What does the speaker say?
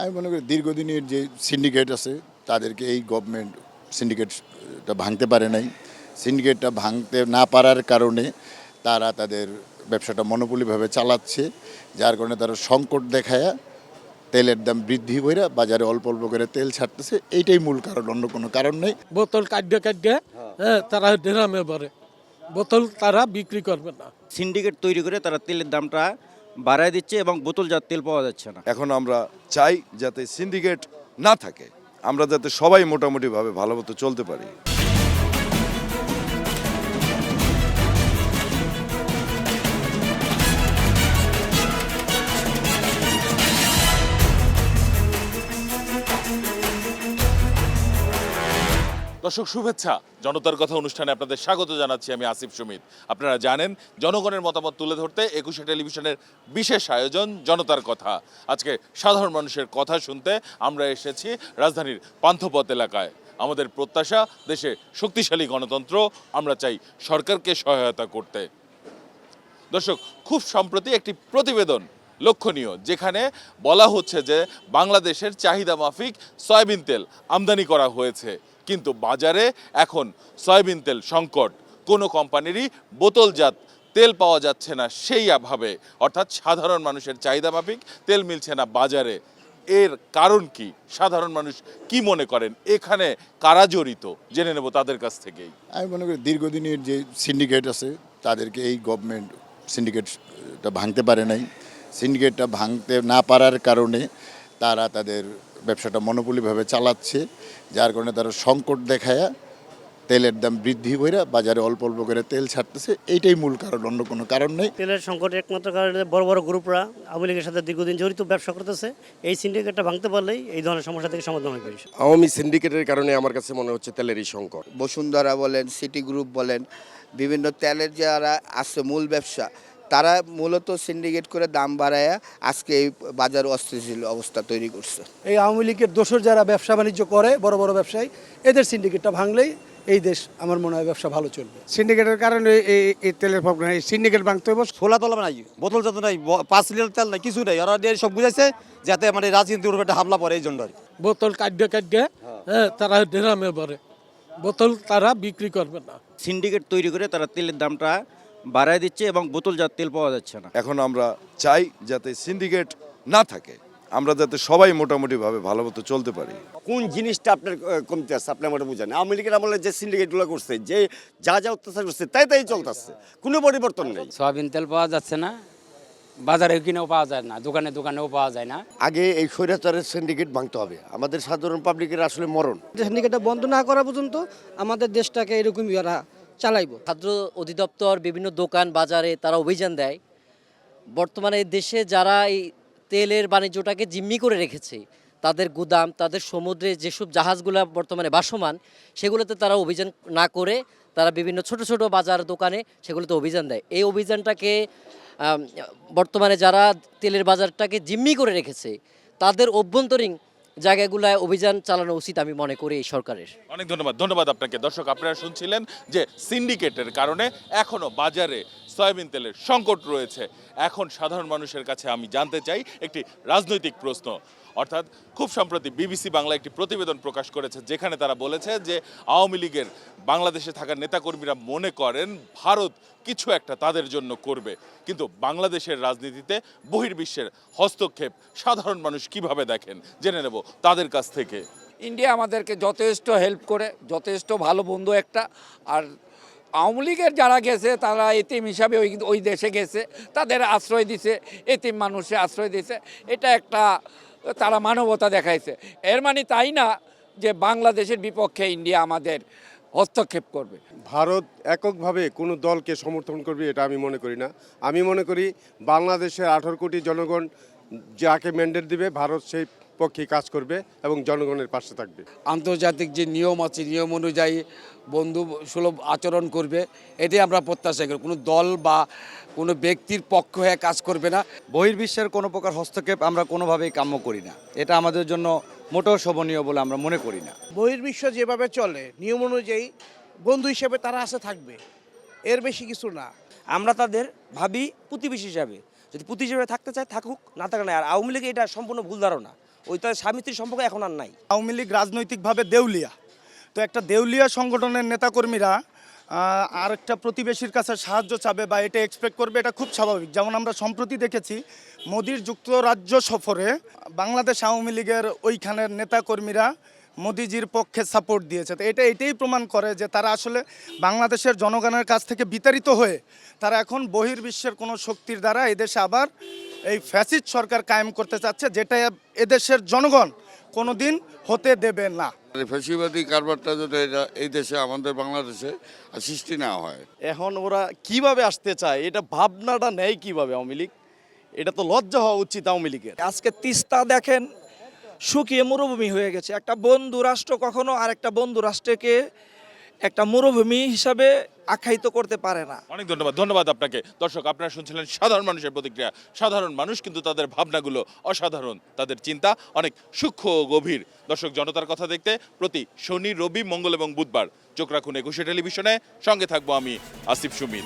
আমি মনে করি দীর্ঘদিনের যে সিন্ডিকেট আছে তাদেরকে এই গভর্নমেন্ট সিন্ডিকেটটা ভাঙতে পারে নাই। সিন্ডিকেটটা ভাঙতে না পারার কারণে তারা তাদের ব্যবসাটা মনোপলিভাবে চালাচ্ছে, যার কারণে তারা সংকট দেখায়া তেলের দাম বৃদ্ধি করে বাজারে অল্প অল্প করে তেল ছাড়তেছে। এইটাই মূল কারণ, অন্য কোনো কারণ নেই। বোতল কাটিয়ে তারা ড্রামে ভরে, বোতল তারা বিক্রি করবে না। সিন্ডিকেট তৈরি করে তারা তেলের দামটা বাড়ায় দিচ্ছে এবং বোতলজাত তেল পাওয়া যাচ্ছে না। এখন আমরা চাই যাতে সিন্ডিকেট না থাকে, আমরা যাতে সবাই মোটামুটিভাবে ভালো মতো চলতে পারি। দর্শক শুভেচ্ছা, জনতার কথা অনুষ্ঠানে আপনাদের স্বাগত জানাচ্ছি। আমি আসিফ সুমিত। আপনারা জানেন জনগণের মতামত তুলে ধরতে একুশে টেলিভিশনের বিশেষ আয়োজন জনতার কথা। আজকে সাধারণ মানুষের কথা শুনতে আমরা এসেছি রাজধানীর পান্থপথ এলাকায়। আমাদের প্রত্যাশা দেশে শক্তিশালী গণতন্ত্র, আমরা চাই সরকারকে সহায়তা করতে। দর্শক, খুব সম্প্রতি একটি প্রতিবেদন লক্ষণীয়, যেখানে বলা হচ্ছে যে বাংলাদেশের চাহিদা মাফিক সয়াবিন তেল আমদানি করা হয়েছে, কিন্তু বাজারে এখন সয়াবিন তেল সংকট। কোনো কোম্পানিরই বোতলজাত তেল পাওয়া যাচ্ছে না সেইভাবে, অর্থাৎ সাধারণ মানুষের চাহিদা মাফিক তেল মিলছে না বাজারে। এর কারণ কি? সাধারণ মানুষ কি মনে করেন? এখানে কারা জড়িত জেনে নেব তাদের কাছ থেকেই। আমি মনে করি দীর্ঘদিনের যে সিন্ডিকেট আছে তাদেরকে এই গভর্নমেন্ট সিন্ডিকেটটা ভাঙতে পারে নাই। সিন্ডিকেটটা ভাঙতে না পারার কারণে তারা তাদের ব্যবসাটা মনোপলিভাবে চালাচ্ছে, যার কারণে তারা সংকট দেখায়া তেলের দাম বৃদ্ধি করে বাজারে অল্প অল্প করে তেল ছাড়তেছে। এইটাই মূল কারণ, অন্য কোনো কারণ নেই। তেলের সংকটের একমাত্র কারণে বড় বড় গ্রুপরা আওয়ামী লীগের সাথে দীর্ঘদিন জড়িত ব্যবসা করতেছে। এই সিন্ডিকেটটা ভাঙতে পারলেই এই ধরনের সমস্যা থেকে সমাধান হবে। আওয়ামী সিন্ডিকেটের কারণে আমার কাছে মনে হচ্ছে তেলেরই সংকট। বসুন্ধরা বলেন, সিটি গ্রুপ বলেন, বিভিন্ন তেলের যারা আছে মূল ব্যবসা, তারা মূলত সিন্ডিকেট করে দাম বাড়ায় আজকে এই বাজার অস্থিতিশীল অবস্থা তৈরি করছে। এই আওয়ামী লীগের দোসর যারা ব্যবসা বাণিজ্য করে, বড় বড় ব্যবসায়ী, এদের সিন্ডিকেটটা ভাঙলেই এই দেশ আমার মনে হয় ব্যবসা ভালো চলবে। সিন্ডিকেটের কারণে এই তেলের প্রবলেম, এই সিন্ডিকেট ভাঙতে হবে। ছোলা তোলা নাই, বোতল যত নাই, 5 লিটার তেল নাই, কিছু নাই। ওরা সব বুঝাইছে যাতে মানে রাজনীতির উপর একটা হামলা পড়ে, এই জন্য। বোতল কাটিয়ে তারা ড্রামে ভরে, বোতল তারা বিক্রি করবে না। সিন্ডিকেট তৈরি করে তারা তেলের দামটা বাড়ায় দিচ্ছে এবং বোতলজাত তেল পাওয়া যাচ্ছে না। এখন আমরা চাই যাতে সিন্ডিকেট না থাকে, আমরা যাতে সবাই মোটামুটিভাবে ভালো মতো চলতে পারি। কোন জিনিসটা আপনার কমতে আসছে আপনি আমার বুঝেন? আওয়ামী লীগের আমলে যে সিন্ডিকেটগুলো করছে, যে যা যা অত্যাচার করছে, তাই চলতেছে, কোনো পরিবর্তন নেই। সয়াবিন তেল পাওয়া যাচ্ছে না, বাজারে কিনেও পাওয়া যায় না, দোকানেও পাওয়া যায় না। আগে এই স্বৈরাচারের সিন্ডিকেট ভাঙতে হবে, আমাদের সাধারণ পাবলিকের আসলে মরণ। সিন্ডিকেটটা বন্ধ না করা পর্যন্ত আমাদের দেশটাকে এরকমই ওরা চালাইব। খাদ্য অধিদপ্তর বিভিন্ন দোকান বাজারে তারা অভিযান দেয়। বর্তমানে দেশে যারা এই তেলের বাণিজ্যটাকে জিম্মি করে রেখেছে, তাদের গুদাম, তাদের সমুদ্রে যেসব জাহাজগুলো বর্তমানে ভাসমান, সেগুলোতে তারা অভিযান না করে তারা বিভিন্ন ছোট ছোট বাজার দোকানে সেগুলোতে অভিযান দেয়। এই অভিযানটাকে বর্তমানে যারা তেলের বাজারটাকে জিম্মি করে রেখেছে তাদের অভ্যন্তরীণ জায়গাগুলায় অভিযান চালানো উচিত আমি মনে করি এই সরকারের। অনেক ধন্যবাদ আপনাকে। দর্শক, আপনারা শুনছিলেন যে সিন্ডিকেটের কারণে এখনো বাজারে সয়াবিন তেলের সংকট রয়েছে। এখন সাধারণ মানুষের কাছে আমি জানতে চাই একটি রাজনৈতিক প্রশ্ন। অর্থাৎ খুব সম্প্রতি বিবিসি বাংলা একটি প্রতিবেদন প্রকাশ করেছে, যেখানে তারা বলেছে যে আওয়ামী লীগের বাংলাদেশে থাকা নেতাকর্মীরা মনে করেন ভারত কিছু একটা তাদের জন্য করবে, কিন্তু বাংলাদেশের রাজনীতিতে বহির্বিশ্বের হস্তক্ষেপ সাধারণ মানুষ কিভাবে দেখেন জেনে নেব তাদের কাছ থেকে। ইন্ডিয়া আমাদেরকে যথেষ্ট হেল্প করে, যথেষ্ট ভালো বন্ধু একটা। আর আওয়ামী লীগের যারা গেছে তারা এতিম হিসাবে ওই দেশে গেছে, তাদের আশ্রয় দিছে, এতিম মানুষে আশ্রয় দিছে। এটা একটা তারা মানবতা দেখাইছে। এর মানে তাই না যে বাংলাদেশের বিপক্ষে ইন্ডিয়া আমাদের হস্তক্ষেপ করবে। ভারত এককভাবে কোনো দলকে সমর্থন করবে এটা আমি মনে করি না। আমি মনে করি বাংলাদেশের 18 কোটি জনগণ যাকে ম্যান্ডেট দিবে, ভারত সেই পক্ষে কাজ করবে এবং জনগণের পাশে থাকবে। আন্তর্জাতিক যে নিয়ম আছে, নিয়ম অনুযায়ী বন্ধু সুলভ আচরণ করবে, এটাই আমরা প্রত্যাশা করি। কোনো দল বা কোনো ব্যক্তির পক্ষ হয়ে কাজ করবে না। বহির্বিশ্বের কোনো প্রকার হস্তক্ষেপ আমরা কোনোভাবেই কাম্য করি না, এটা আমাদের জন্য মোটেও শোভনীয় বলে আমরা মনে করি না। বহির্বিশ্ব যেভাবে চলে নিয়ম অনুযায়ী বন্ধু হিসেবে তারা আসে থাকবে, এর বেশি কিছু না। আমরা তাদের ভাবি প্রতিবেশী হিসাবে, যদি প্রতিবেশী হিসাবে থাকতে চায় থাকুক, না থাকে না। আর আওয়ামী লীগ এটা সম্পূর্ণ ভুল ধারণা। ওইটা স্বামী স্ত্রীর সম্পর্ক এখন আর নাই। আওয়ামী লীগ রাজনৈতিকভাবে দেউলিয়া, তো একটা দেউলিয়া সংগঠনের নেতাকর্মীরা আর একটা প্রতিবেশীর কাছে সাহায্য চাবে বা এটা এক্সপেক্ট করবে, এটা খুব স্বাভাবিক। যেমন আমরা সম্প্রতি দেখেছি মোদির যুক্তরাজ্য সফরে বাংলাদেশ আওয়ামী লীগের ওইখানের নেতাকর্মীরা মোদিজির পক্ষে সাপোর্ট দিয়েছে। তো এটাই প্রমাণ করে যে তারা আসলে বাংলাদেশের জনগণের কাছ থেকে বিতাড়িত হয়ে তারা এখন বহির্বিশ্বের কোনো শক্তির দ্বারা এদেশে আবার এই ফ্যাসিস্ট সরকার কায়েম করতে চাচ্ছে, যেটা এদেশের জনগণ কোনোদিন হতে দেবে না। ফ্যাসিবাদী কারবারটা যদি এই দেশে আমাদের বাংলাদেশে সৃষ্টি না হয়। এখন ওরা কিভাবে আসতে চায়, এটা ভাবনাটা নেয় কিভাবে আওয়ামী লীগ? এটা তো লজ্জা হওয়া উচিত আওয়ামী লীগের। আজকে তিস্তা দেখেন শুকিয়ে মরুভূমি হয়ে গেছে। একটা বন্ধু রাষ্ট্র কখনো আর একটা বন্ধু রাষ্ট্রকে একটা মরুভূমি হিসাবে আখ্যায়িত করতে পারে না। অনেক ধন্যবাদ আপনাকে। দর্শক, আপনারা শুনছিলেন সাধারণ মানুষের প্রতিক্রিয়া। সাধারণ মানুষ কিন্তু তাদের ভাবনাগুলো অসাধারণ, তাদের চিন্তা অনেক সূক্ষ্ম ও গভীর। দর্শক, জনতার কথা দেখতে প্রতি শনি, রবি, মঙ্গল এবং বুধবার চোখ রাখুন একুশে টেলিভিশনে। সঙ্গে থাকবো আমি আসিফ সুমিত।